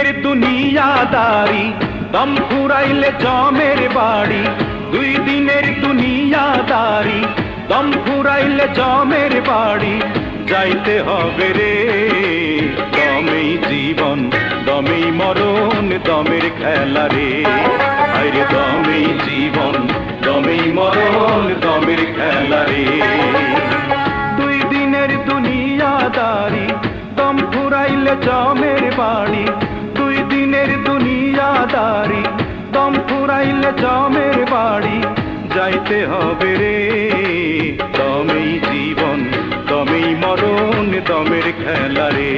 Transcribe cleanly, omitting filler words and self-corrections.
দিনের দুনিয়াদারি দম ফুরাইলে জমের বাড়ি। 2 দিনের দুনিয়াদারি দম ফুরাইলে জমের বাড়ি। যাইতে হবে রে দমেই জীবন দমেই মরণ দমের খেলা রে। আরে দমেই জীবন দমেই মরণ দমের খেলা রে। 2 দিনের দুনিয়াদারি দম ফুরাইলে জমের বাড়ি। 2 দিনের দুনিয়াদারি দম ফুরাইলে জমের বাড়ি। যাইতে হবে রে দমেই জীবন দমেই মরণ দমের খেলা রে।